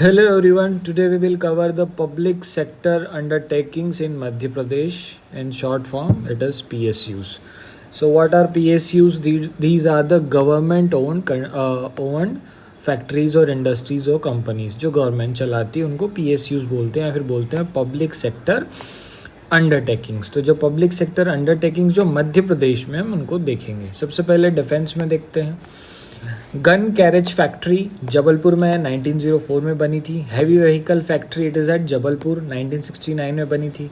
Hello everyone, today we will cover the public sector undertakings in Madhya Pradesh. In short form, it is PSUs. So, what are PSUs? These are the government owned factories और industries और companies जो government चलाती है उनको PSUs बोलते हैं या फिर बोलते हैं पब्लिक सेक्टर अंडरटेकिंग्स। तो जो पब्लिक सेक्टर अंडरटेकिंग्स जो मध्य प्रदेश में हम उनको देखेंगे। सबसे पहले डिफेंस में देखते हैं। गन कैरेज फैक्ट्री जबलपुर में 1904 में बनी थी। Heavy vehicle factory it is at Jabalpur 1969 में बनी थी।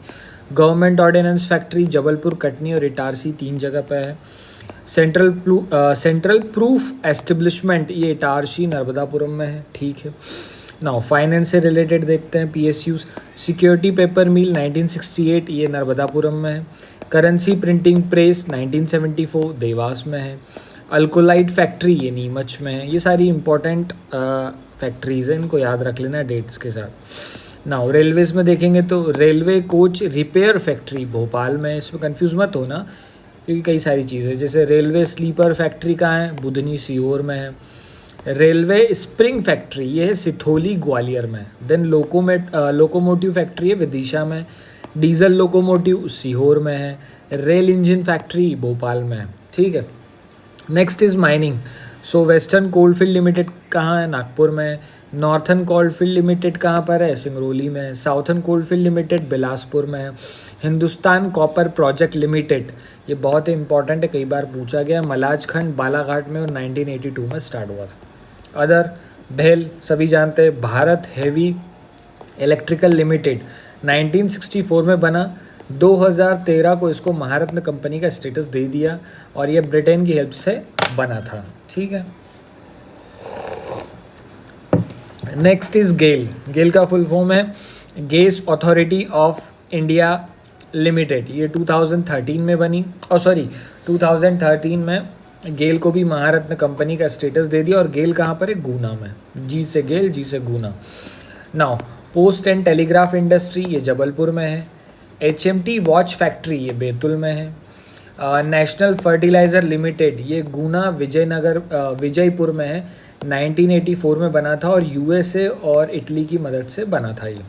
Government ordnance factory Jabalpur, Katni और इटारसी 3 जगह पे है। सेंट्रल प्रूफ एस्टेब्लिशमेंट ये इटारसी नर्मदापुरम में है। ठीक है। नाउ फाइनेंस से रिलेटेड देखते हैं PSUs। सिक्योरिटी पेपर मिल 1968 ये नर्मदापुरम में है। करेंसी प्रिंटिंग प्रेस 1974 देवास में है। अल्कोलाइट फैक्ट्री ये नीमच में है। ये सारी इंपॉर्टेंट फैक्ट्रीज हैं, इनको याद रख लेना डेट्स के साथ। नाउ रेलवेज में देखेंगे तो railway coach repair factory Bhopal में है। इसमें कंफ्यूज मत होना क्योंकि कई सारी चीज़ें, जैसे रेलवे स्लीपर फैक्ट्री कहाँ है, बुधनी सीहोर में है। रेलवे स्प्रिंग फैक्ट्री ये है सिथोली ग्वालियर में। देन लोकोमोटिव फैक्ट्री है विदिशा में। डीजल लोकोमोटिव सीहोर में है। रेल इंजन फैक्ट्री भोपाल में है। ठीक है। Next is mining. So western coalfield limited कहाँ है, नागपुर में है। नॉर्थन कोलफील्ड लिमिटेड कहाँ पर है, सिंगरौली में है। साउथर्न कोलफील्ड लिमिटेड बिलासपुर में है। हिंदुस्तान कॉपर प्रोजेक्ट लिमिटेड ये बहुत ही इंपॉर्टेंट है, कई बार पूछा गया, मलाजखंड बालाघाट में और 1982 में स्टार्ट हुआ था। अदर भेल सभी जानते हैं। भारत हेवी इलेक्ट्रिकल लिमिटेड 1964 में बना। 2013 को इसको महारत्न कंपनी का स्टेटस दे दिया और ये ब्रिटेन की हेल्प से बना था। ठीक है। नेक्स्ट इज गेल। गेल का फुल फॉर्म है gas authority of India limited. ये 2013 में बनी, 2013 में गेल को भी महारत्न कंपनी का स्टेटस दे दिया। और गेल कहाँ पर है, गुना में। जी से गेल, जी से Guna. Now post and telegraph industry ये जबलपुर में है। HMT वॉच फैक्ट्री ये बैतूल में है। नेशनल फर्टिलाइज़र लिमिटेड ये गुना विजयपुर में है। 1984 में बना था और USA और इटली की मदद से बना था ये।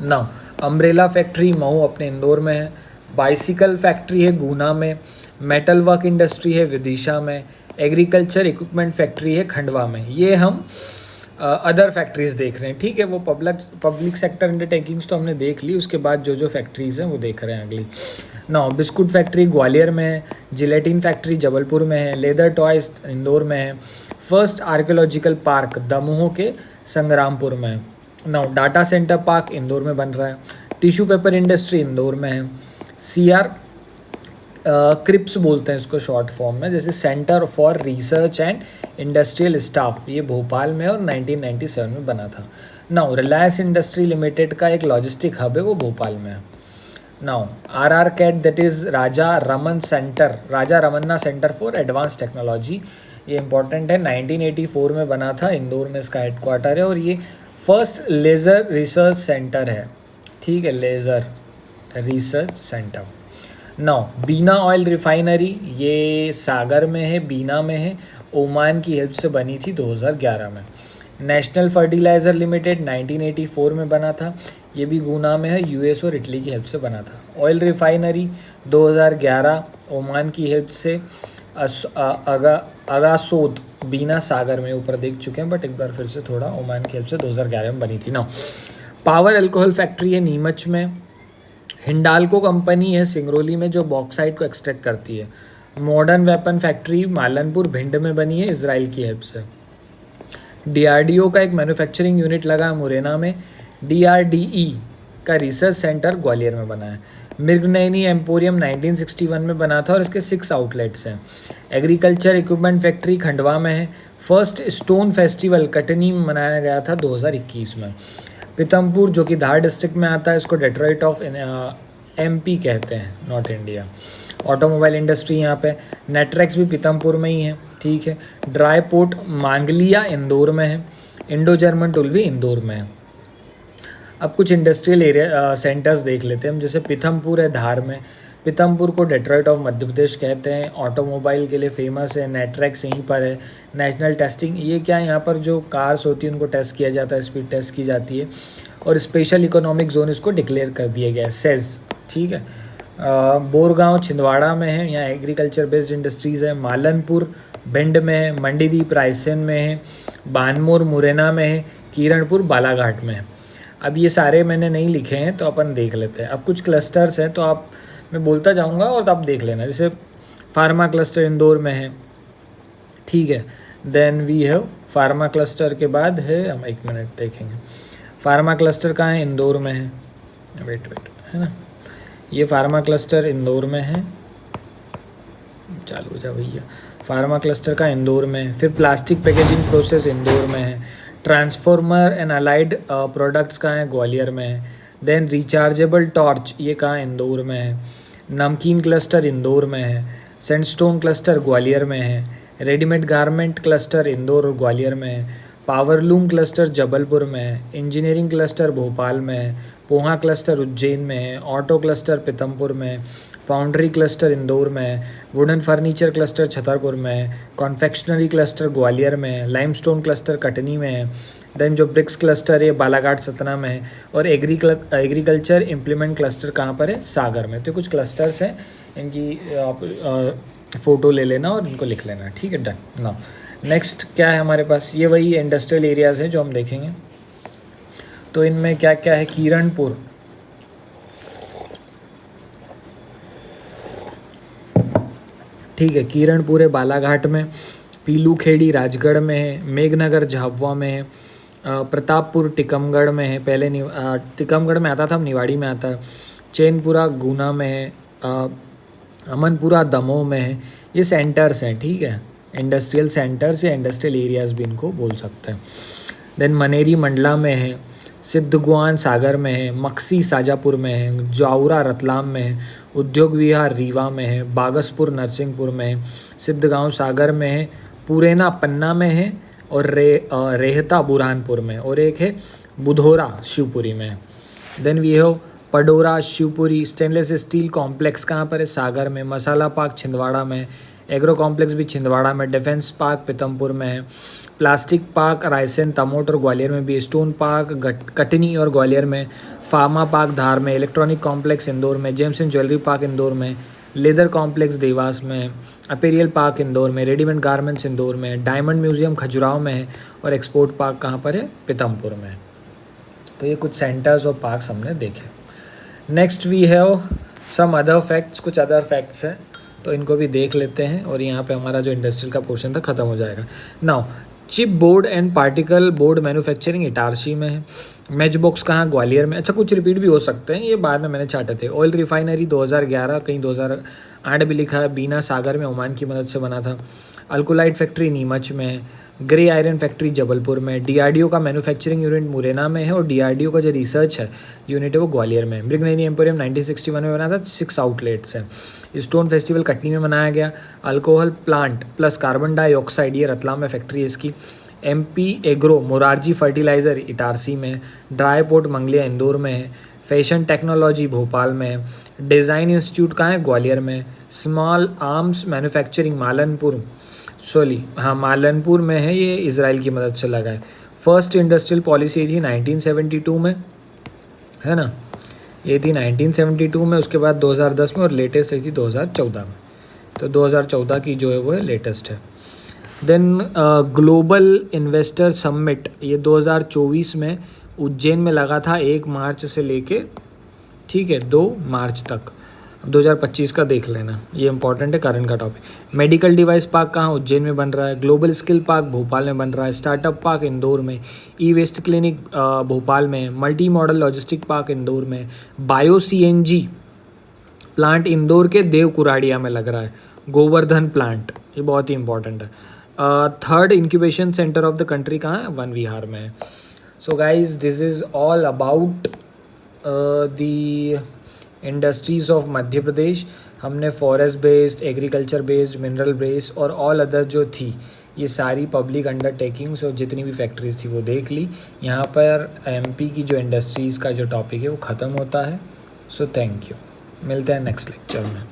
नाउ अम्ब्रेला फैक्ट्री मऊ अपने इंदौर में है। बाइसिकल फैक्ट्री है गुना में। मेटल वर्क इंडस्ट्री है विदिशा में। एग्रीकल्चर इक्विपमेंट फैक्ट्री है खंडवा में। ये हम अदर फैक्ट्रीज देख रहे हैं। ठीक है। वो पब्लिक सेक्टर अंडरटेकिंग्स तो हमने देख ली, उसके बाद जो फैक्ट्रीज हैं वो देख रहे हैं अगली। नाउ बिस्कुट फैक्ट्री ग्वालियर में है। जिलेटिन फैक्ट्री जबलपुर में है। लेदर टॉयज इंदौर में है। फर्स्ट आर्कियोलॉजिकल पार्क दमोह के संग्रामपुर में है। Now data centre park Indore में बन रहा है। टिश्यू पेपर इंडस्ट्री इंदौर में है। CR क्रिप्स बोलते हैं इसको शॉर्ट फॉर्म में, जैसे centre for research and industrial staff ये भोपाल में और 1997 में बना था। नाउ रिलायंस इंडस्ट्री लिमिटेड का एक लॉजिस्टिक हब है वो भोपाल में है। Now RR CAT that is Raja Ramanna centre for advance technology ये इंपॉर्टेंट है। 1984 में बना था, इंदौर में इसका हेडक्वार्टर है और ये फर्स्ट लेज़र रिसर्च सेंटर है। ठीक है, लेज़र रिसर्च सेंटर। नाउ बीना ऑयल रिफाइनरी ये सागर में है, बीना में है। ओमान की हेल्प से बनी थी 2011 में। नेशनल फर्टिलाइज़र लिमिटेड 1984 में बना था, ये भी गुना में है। US और इटली की हेल्प से बना था। ऑयल रिफाइनरी 2011 ओमान की हेल्प से। अगासोद बीना सागर में ऊपर देख चुके हैं, बट एक बार फिर से थोड़ा ओमान की हेल्प से 2011 में बनी थी। ना पावर अल्कोहल फैक्ट्री है नीमच में। हिंडाल्को कंपनी है सिंगरौली में जो बॉक्साइट को एक्सट्रैक्ट करती है। Modern weapon factory Malanpur Bhind में बनी है इजराइल की हेल्प से। DRDO का एक मैन्युफैक्चरिंग यूनिट लगा है मुरैना में। DRDE का रिसर्च सेंटर ग्वालियर में बना है। मृगनयनी एम्पोरियम 1961 में बना था और इसके 6 आउटलेट्स हैं। एग्रीकल्चर इक्विपमेंट फैक्ट्री खंडवा में है। फर्स्ट स्टोन फेस्टिवल कटनी में मनाया गया था 2021 में। पीतमपुर जो कि धार डिस्ट्रिक्ट में आता है, इसको डेट्रॉइट ऑफ MP कहते हैं, नॉट इंडिया। ऑटोमोबाइल इंडस्ट्री यहाँ पे। नेट्रेक्स भी पीतमपुर में ही है। ठीक है। ड्राई पोर्ट मांगलिया इंदौर में है। इंडो जर्मन टूल भी इंदौर में है। अब कुछ इंडस्ट्रियल एरिया सेंटर्स देख लेते हैं हम, जैसे पीतमपुर है धार में। पीतमपुर को डेट्रॉइट ऑफ मध्य प्रदेश कहते हैं। ऑटोमोबाइल के लिए फेमस है। नेट्रैक्स यहीं पर है। नेशनल टेस्टिंग, ये क्या है, यहाँ पर जो कार्स होती हैं उनको टेस्ट किया जाता है, स्पीड टेस्ट की जाती है। और स्पेशल इकोनॉमिक जोन इसको डिक्लेयर कर दिया गया है, सेज, ठीक है। बोरगांव छिंदवाड़ा में है, यहाँ एग्रीकल्चर बेस्ड इंडस्ट्रीज़ है। मालनपुर भिंड में है। मंडीदीप रायसेन में है। बानमोर मुरैना में है। किरणपुर बालाघाट में है। अब ये सारे मैंने नहीं लिखे हैं तो अपन देख लेते हैं। अब कुछ क्लस्टर्स हैं तो आप, मैं बोलता जाऊंगा और आप देख लेना। जैसे फार्मा क्लस्टर इंदौर में है, ठीक है। Then we have pharma cluster के बाद है, हम एक मिनट देखेंगे, फार्मा क्लस्टर कहाँ है, इंदौर में है। वेट है ना, ये फार्मा क्लस्टर इंदौर में है। चालू हो जा भैया। फार्मा क्लस्टर का इंदौर में है। फिर प्लास्टिक पैकेजिंग प्रोसेस इंदौर में है। ट्रांसफॉर्मर एंड अलाइड प्रोडक्ट्स कहाँ है, ग्वालियर में है। देन रिचार्जेबल टॉर्च, ये कहाँ, इंदौर में है। नमकीन क्लस्टर इंदौर में है। सैंडस्टोन क्लस्टर ग्वालियर में है। रेडीमेड गारमेंट क्लस्टर इंदौर और ग्वालियर में है। पावरलूम क्लस्टर जबलपुर में है। इंजीनियरिंग क्लस्टर भोपाल में है। पोहा क्लस्टर उज्जैन में है। ऑटो क्लस्टर पीतमपुर में है। फाउंड्री क्लस्टर इंदौर में है। वुडन फर्नीचर क्लस्टर छतरपुर में है। कॉन्फेक्शनरी क्लस्टर ग्वालियर में है। लाइमस्टोन क्लस्टर कटनी में है। देन जो ब्रिक्स क्लस्टर है बालाघाट सतना में है। और एग्रीकल्चर इम्प्लीमेंट क्लस्टर कहाँ पर है, सागर में। तो कुछ क्लस्टर्स हैं, इनकी आप फ़ोटो ले लेना और इनको लिख लेना, ठीक है, डन। नाउ नेक्स्ट क्या है हमारे पास, ये वही इंडस्ट्रियल एरियाज़ हैं जो हम देखेंगे। तो इनमें क्या क्या है, किरणपुर, ठीक है, किरणपुर है बालाघाट में। पीलूखेड़ी राजगढ़ में है। मेघनगर झाबुआ में है। प्रतापपुर टिकमगढ़ में है। पहले टिकमगढ़ में आता था, अब निवाड़ी में आता है। चैनपुरा गुना में है। अमनपुरा दमोह में है। ये सेंटर्स हैं, ठीक है, इंडस्ट्रियल सेंटर्स या इंडस्ट्रियल एरियाज़ भी इनको बोल सकते हैं। देन मनेरी मंडला में है। सिद्धगुआन सागर में है। मक्सी साजापुर में है। जावरा रतलाम में है। उद्योग विहार रीवा में है। बागसपुर नरसिंहपुर में है। सिद्धगांव सागर में है। पुरेना पन्ना में है। और रेहता बुरहानपुर में। और एक है बुधोरा शिवपुरी में। Then we have Padora Shivpuri stainless steel complex कहाँ पर है, सागर में। मसाला पार्क छिंदवाड़ा में। एग्रो कॉम्प्लेक्स भी छिंदवाड़ा में। डिफेंस पार्क पीतमपुर में है। प्लास्टिक पार्क रायसेन तमोट और ग्वालियर में भी। स्टोन पार्क कटनी और ग्वालियर में। फार्मा पार्क धार में। इलेक्ट्रॉनिक कॉम्प्लेक्स इंदौर में। Gems and jewellery park Indore में। लेदर कॉम्प्लेक्स देवास में। अपीरियल पार्क इंदौर में। रेडीमेड गारमेंट्स इंदौर में। डायमंड म्यूजियम खजुराहो में है। और एक्सपोर्ट पार्क कहाँ पर है, पीतमपुर में। तो ये कुछ सेंटर्स और पार्क्स हमने देखे। Next we have some other facts, कुछ अदर फैक्ट्स हैं तो इनको भी देख लेते हैं। और यहाँ पे हमारा जो इंडस्ट्रियल का पोर्शन था ख़त्म हो जाएगा। Now chip board and particle board manufacturing Itarsi में है। मैच बॉक्स कहाँ, ग्वालियर में। अच्छा, कुछ रिपीट भी हो सकते हैं, ये बाद में मैंने चाटे थे। ऑयल रिफाइनरी 2011, कहीं 2008 भी लिखा है। बीना सागर में ओमान की मदद से बना था। अल्कोलाइट फैक्ट्री नीमच में है। ग्रे आयरन फैक्ट्री जबलपुर में। डीआरडीओ का मैन्युफैक्चरिंग यूनिट मुरैना में है। और डीआरडीओ का जो रिसर्च है यूनिट है वो ग्वालियर में। ब्रिगनेरी एम्पोरियम 1961 में बना था, 6 आउटलेट्स हैं। स्टोन फेस्टिवल कटनी में मनाया गया। Alcohol plant plus carbon dioxide, ये रतलाम में फैक्ट्री है इसकी। MP agro Morarji fertiliser Itarsi में। ड्राई पोर्ट मंगलिया इंदौर में है। फैशन टेक्नोलॉजी भोपाल में है। डिज़ाइन इंस्टीट्यूट कहाँ है, ग्वालियर में। स्मॉल आर्म्स मैन्युफैक्चरिंग मालनपुर में है, ये इजराइल की मदद से लगा है। फर्स्ट इंडस्ट्रियल पॉलिसी थी 1972 में, है ना, ये थी 1972 में। उसके बाद 2010 में, और लेटेस्ट आई थी 2014 में। तो 2014 की जो है वो है लेटेस्ट है। देन ग्लोबल इन्वेस्टर समिट, ये 2024 में उज्जैन में लगा था, 1 मार्च से लेके, ठीक है, 2 मार्च तक। 2025 का देख लेना, ये इंपॉर्टेंट है, करंट का टॉपिक। मेडिकल डिवाइस पार्क कहाँ, उज्जैन में बन रहा है। ग्लोबल स्किल पार्क भोपाल में बन रहा है। स्टार्टअप पार्क इंदौर में। ई वेस्ट क्लिनिक भोपाल में। Multi modal logistic park Indore में। बायो सीएनजी प्लांट इंदौर के देव कुराड़िया में लग रहा है। गोवर्धन प्लांट, ये बहुत ही इंपॉर्टेंट है। Third incubation centre of the country कहाँ है, वन विहार में है। So guys, this is all about the industries of Madhya Pradesh. हमने forest based, agriculture based, mineral based और ऑल अदर जो थी, ये सारी पब्लिक अंडरटेकिंग्स और जितनी भी फैक्ट्रीज थी वो देख ली। यहाँ पर एमपी की जो इंडस्ट्रीज़ का जो टॉपिक है वो ख़त्म होता है। So thank you. मिलते हैं नेक्स्ट लेक्चर में।